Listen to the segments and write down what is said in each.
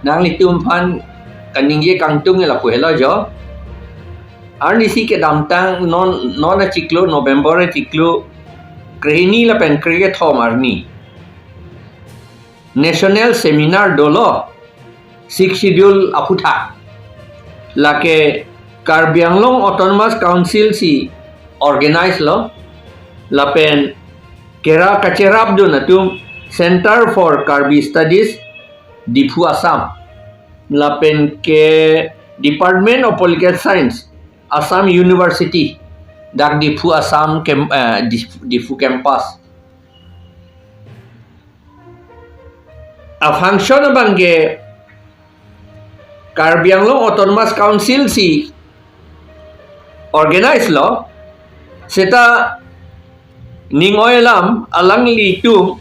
nang litum phan kaningye kangtung la pu helo jo arnisi ke damtang non a chiklo November a chiklo kreni la pen kriye thom arni national seminar dolo 6 schedule aputha lake Karbi Anglong Autonomous Council si organize lo lapen kera kacherab do natum Center for Karbi Studies Difu Assam lapen ke Department of Political Science Assam University dak Difu Assam Difu campus a function bangge Karbi Anglong Autonomous Council si organize lo seta ningoylam alang litum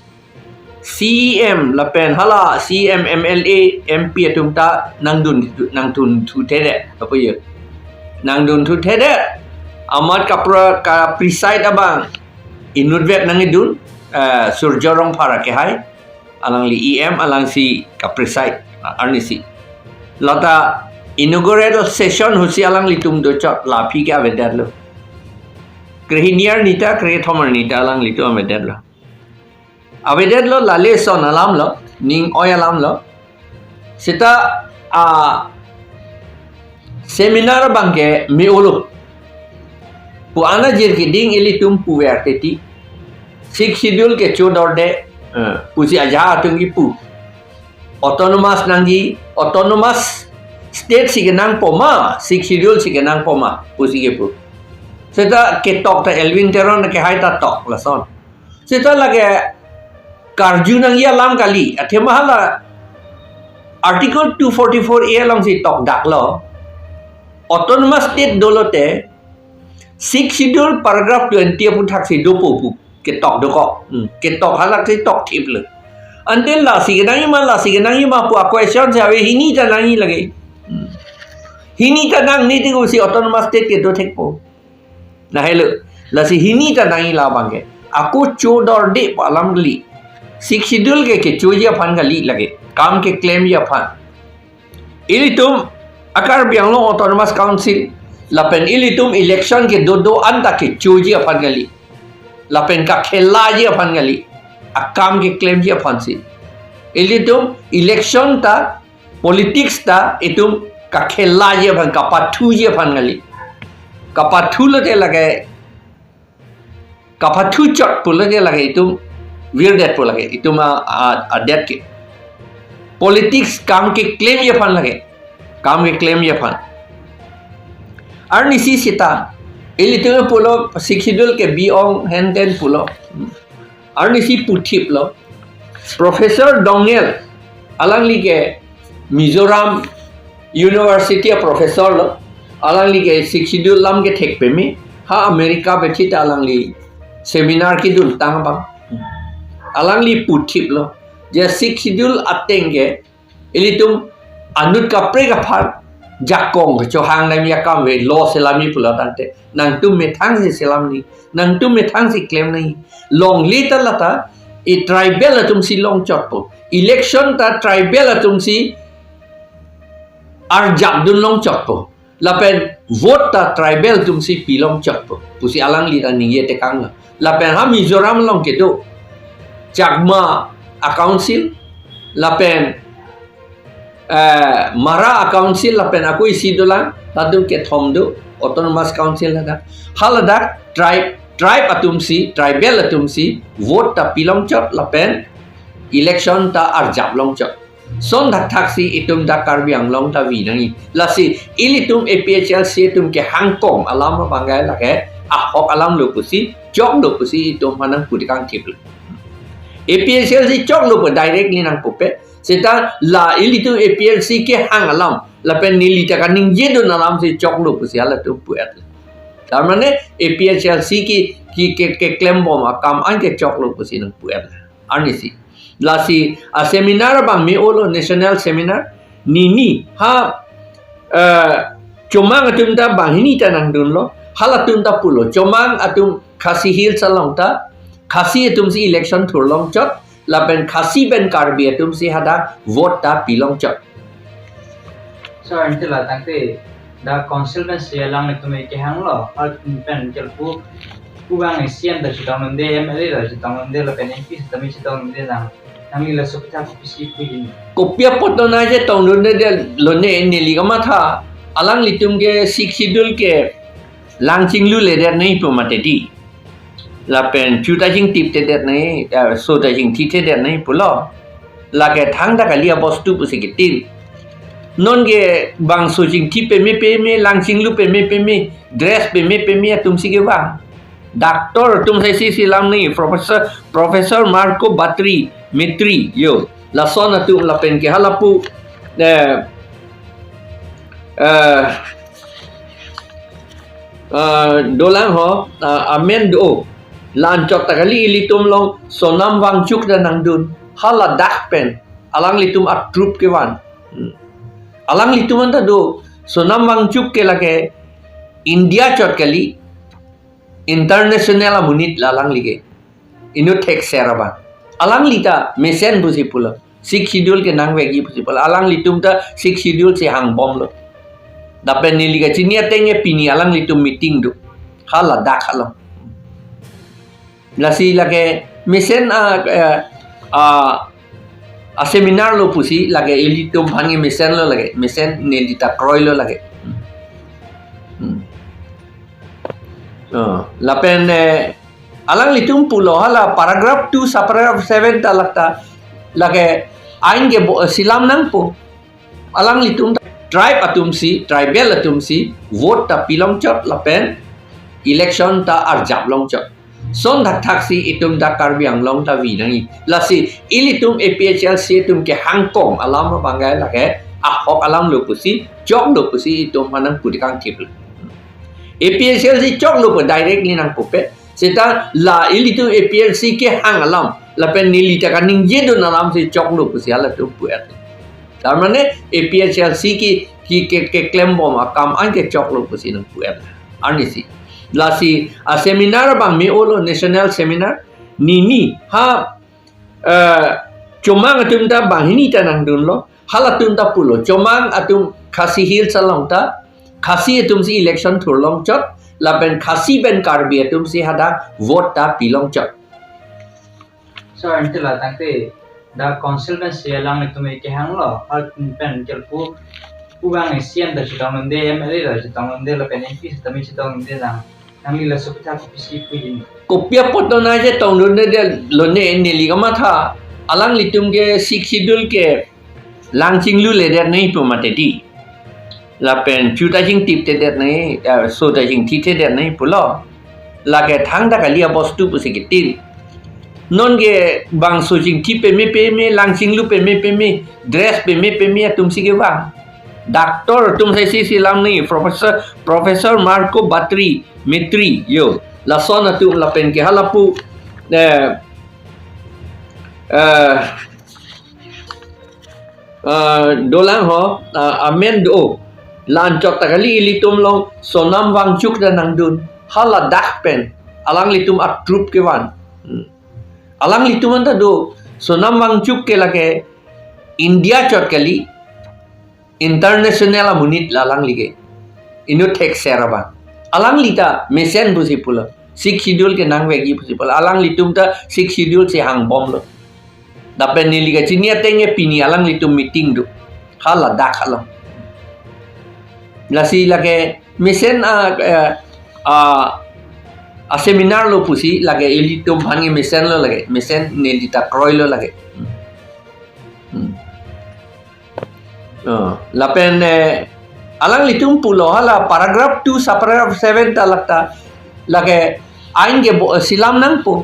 CEM lapen hala CEM MLA MP atumta nangdun thu tede apa ye nangdun thu tede amat kapra ka preside abang inudvet nangidun surjorong para ke hai alang li EM alang si ka preside arnisi lata inaugural session husi alang litum do chot lapi ke avedar lo krehiniar nita krethomar nita alang litu avedar lo avedar lo lale son alam lo ning oy alam lo sita seminar bangke meolo pu ana jir ki ding ilitum pu verteti 6 schedule ke chodorde pusi aja atungi pu autonomous nangi autonomous state sigenang poma 6 schedule sigenang poma pusi ke pu seta ke tok ta Elvin Teron ke hai ta tok la son seta lage karju nang ya lam kali athe mahala article 244 a long si tok dak lo autonomous state dolote 6 schedule paragraph 20 pu thak si do pu ke tok do ko ke tok halak si tok thip le until la sigenang ma pu question se ave hini ta nangi lage hini ta nang ni ti ko si autonomous state ke do thek po na hello la si hini ta nangi la bangge aku chodor de palam gli 6 schedule ke choja phan gali lage काम के claim ya phan ilitum akar bianglo autonomous council lapen ilitum election ke do anta ke choji phan gali lapen ka khela je phan gali akam ke claim je phan si ilitum election ta politics ta itum ka khela je phan ka pathu je phan gali ka pathu lo te lage ka pathu chot pul lo te lage itum weird that pul lage itum a that ke politics काम के claim ये fun लगे काम के claim ये fun और निसी सीता इलितुमे पुलो शिक्षिदुल के बिओंग हेंटेन पुलो और निसी पुथिप लो प्रोफेसर डोंगेल अलंगली के मिजोरम यूनिवर्सिटी प्रोफेसर लो अलंगली के शिक्षिदुल लम के ठेक पे में हा अमेरिका बैठी अलंगली सेमिनार की दुल तांग बंग अलंगली पुथिप लो जे 6 schedule atenge ilitum anut ka pre ka phar jakong cho hang nam ya kam we lo selami pula tante nang tum me thang si selam ni nang tum me thang si claim nahi long little lata e tribal atum si long chot po election ta tribal atum si ar jab dun long chot po lapen vote ta tribal tum si pilong chot po pusi alang li ta ninge te kang lapen ha mizoram long ke do chakma a council lapen mara a council lapen aku isi dolang tadu ke thomdo autonomous council lada halada tribe atumsi tribal atumsi vote ta pilong chot lapen election ta arjab long chot son dak thaksi itum da karbiang long ta wi nangi lasi ilitum APHLC tum ke hangkong alam bangai lage a hok alam lo pusi jok lo pusi itum hanang putikang thip APHLC chok lo po directly nang pope seta la ilitu APHLC ke hang alam la pen nili ta kaning je do nalam se chok lo po sia la tu puet tar mane APHLC ki claim bom kam an ke chok lo po si nang puet anisi la si a seminar bang me olo national seminar ni ha chomang atum ta bang hini ta nang dun lo halatum ta pulo chomang atum khasi hil salong ta khasi atum si election thurlong chot lapen khasi ben karbi atum si hada vote ta pilong chot so until I think the consultancy along with me ke hang lo or pen kel pu bang isian da chitang de MLA da chitang de la pen MP da mi chitang de na nang ila so pita ko pisi ku yin kopia poto na je tong lone de lone ne li gama tha alang litum ke sik sidul ke langching lu le der nei pu mate di la pen chuta jing tip te der nei so da jing thi te der nei pu lo la ke thang da ka lia bostu pu se tin non ge bang so jing ti pe me langching lu pe me dress pe me tum si ge wa doctor tum sai si lam ni professor Marco Batri Mitri yo la sona tu la pen ke halapu dolang ho amen do lan chok takali ilitum long sonam wang chuk da nang dun hala dak pen alang litum at trup ke wan alang litum anta do sonam wang chuk ke lage India chot kali international munit lalang lige inu tek seraba alang lita mesen busi pula sik schedule ke nang wegi busi pula alang litum ta sik schedule se hang bom lo dapat niliga cinia tenge pini alang litum meeting do hala dak halam lasi lage mesen a seminar lo pusi lage elitum bhangi mesen lo lage mesen nelita kroy lo lage lapen alang litum pulo hala paragraph 2 sa paragraph 7 ta lakta lage ain ge silam nang po alang litum tribe atumsi tribal atumsi vote ta pilong chot lapen election ta arjap long chot son dak taksi itum da karbiang long ta vi nang lasi ilitum APHLC tum ke hangkong alam bangai lage ahok alam lo pusi jok lo pusi itum manang pudikang tip APHLC chok lo directly nang pope seta la ilitum APHLC ke hang alam lapen nilita ka ningje do nalam se chok lo pusi ala tu puet tar mane APHLC ki ke claim bom akam an ke chok lo pusi nang puet anisi lasi a seminar bang me olo national seminar nini ha comang atum ta bang hini ta nang dun lo halatum ta pulo comang atum khasi hil salong ta khasi atum si election thur long chot lapen khasi ben karbi atum si hada vote ta pilong chot so until I think the consultancy along with me ke hang lo or pen kel pu bang isian da chitang de MLA da chitang de la pen MP da mi chitang de na nang ila so pita ko pisi ku yin kopia poto na je tong lone de lone ne li gama tha alang litum ke sik schedule ke langching lu le der nei pu mate di la pen chuta jing tip te der nei so da jing thi te der nei pu lo la ke thang da ka lia bostu pu se tin non ge bang so jing ti pe me langching lu pe me dress pe me tum si ge wa doctor tum sai si lam ni professor Marco Batri Mitri yo la sona tu la pen ke halapu dolang ho amen do lan chok takali ilitum long sonam wang chuk da nang dun hala dak pen alang litum at trup ke wan alang litum anta do sonam wang chuk ke lage India chot kali international munit lalang lige inu tek seraba alang lita mesen busi pula sik schedule ke nang wegi busi pula alang litum ta sik schedule se hang bom lo dapat niliga cinia tenge pini alang litum meeting do hala dak halam lasi lage mesen a seminar lo pusi lage elitum bhangi mesen lo lage mesen nelita kroy lo lage lapen alang litum pulo hala paragraph 2 sa paragraph 7 ta lakta lage ain ge silam nang po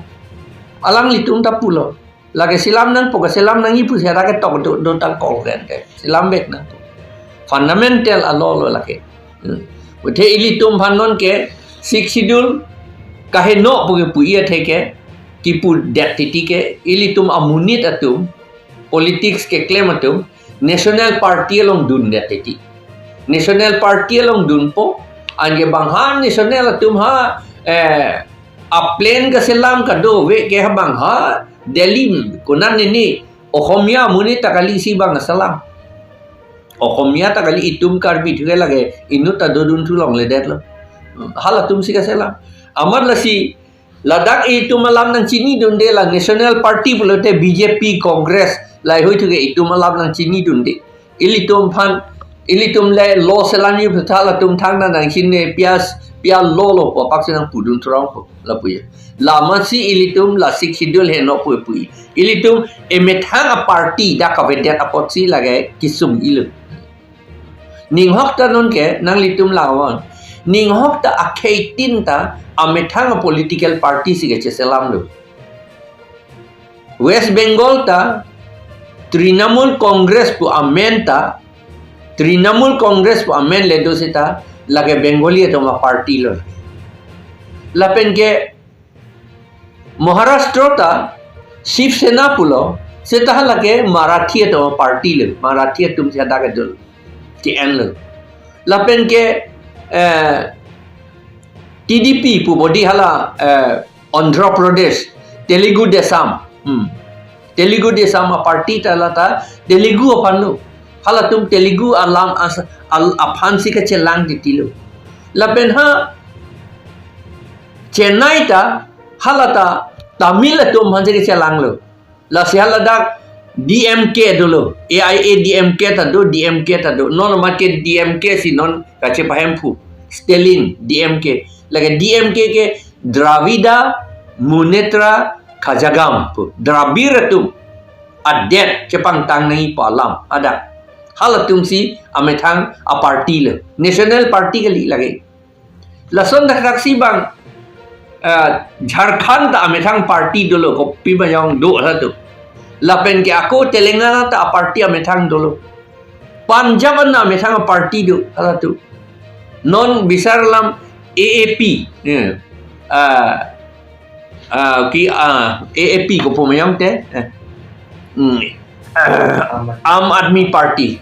alang litum ta pulo lage silam nang po ka silam nang ipu sera ke tok do tang kol gen ke silam bek nang fundamental alolo lage uthe ilitum bhanon ke sik schedule kahe no puge puia theke tipu datiti ke ilitum amunit atum politics ke claim atum national party along dun datiti national party along dun po ange banghan national atum ha a plane ka selam ka do we ke bang ha Delhi kunan ini Ohomia muni takali si bang salam Okomia ta kali itum karbi thuke lage inu ta dodun thu long le det lo hala tum si ka sela amar la si Ladakh itum alam nang chini dunde la National Party pulote BJP Congress lai hoi thuke itum alam nang chini dunde ilitum phan ilitum le lo selani phthala tum thang na nang chin pia lo po pak senang pudun trong po la puya la masi ilitum la sik schedule he no pui ilitum emethang a party da ka vedet apotsi lage kisum ilu ning hok ta non ke nang litum lawan ning hok ta akhei tin ta amethang a political party si ge selam lo West Bengal ta Trinamool Congress pu amen ta Trinamool Congress pu amen le do sita lage Bengali to ma party lo lapen ke Maharashtra ta Shiv Sena pulo seta lage Marathi to ma party lo Marathi tum se da ke dul ke en lo lapen ke TDP pu body hala Andhra Pradesh Telugu Desam Telugu Desam ma party ta lata Telugu apan lo hala tum Telugu alam al aphan si ka chelang ditilo lapen ha Chennai ta hala ta Tamil tum han se chelang lo la se hala dak DMK dulu AIA DMK ta do non market DMK si non ka che Amaiphu Stalin DMK lagi DMK ke Dravida Munetra Kajagam pu Dravida tu adet cepang tang nai palam ada hal tum si amethang a party le National Party kali lagi lason dak si bang Jharkhand ta amethang party dulu kopi bayang do lah tu lapen ke aku Telangana ta party amethang dulu Punjab na amethang party do hala tu non bisarlam AAP AAP ko pumayang te Aam Admi Party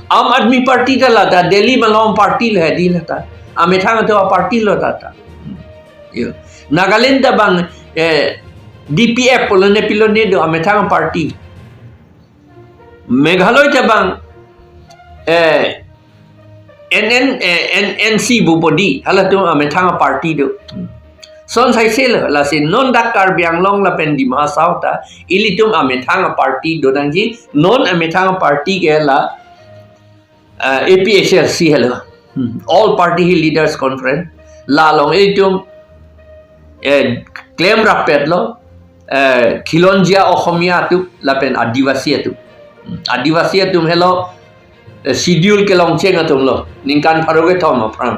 Aam Admi Party ta lata Delhi malong party le di lata amethang to party lo ta Nagaland ta bang DPF pilone do amethang party Meghalaya ta bang NNC bupodi hala tu amethang party do son sai sel la sin non dakar biang long la pen di ma sauta ilitum amethang party do dangji non amethang party ke la APHLC hello all party leaders conference la long ilitum claim rapet lo khilonjia okhomia tu la pen adivasi tu hello schedule ke long cheng atum lo ningkan pharoge thom apram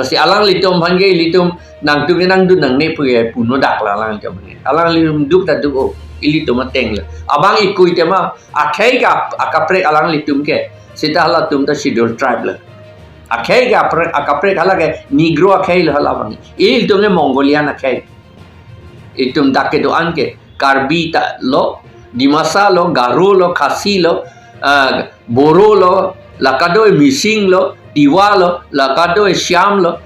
si alang litum bhange litum nang tu nang du nang ne pue puno dak la lang ka bani alang litum duk ta duk o ilitum ateng le abang ikui tema akhai ka akapre alang litum ke sita hala tum ta schedule tribe le akhai ka akapre hala ke negro akhai le hala bani ilitum ne mongolian akhai itum dak ke do anke karbi ta lo dimasa lo garu lo khasi lo Boro lo, lakado mising lo, diwa lo, lakado syam lo,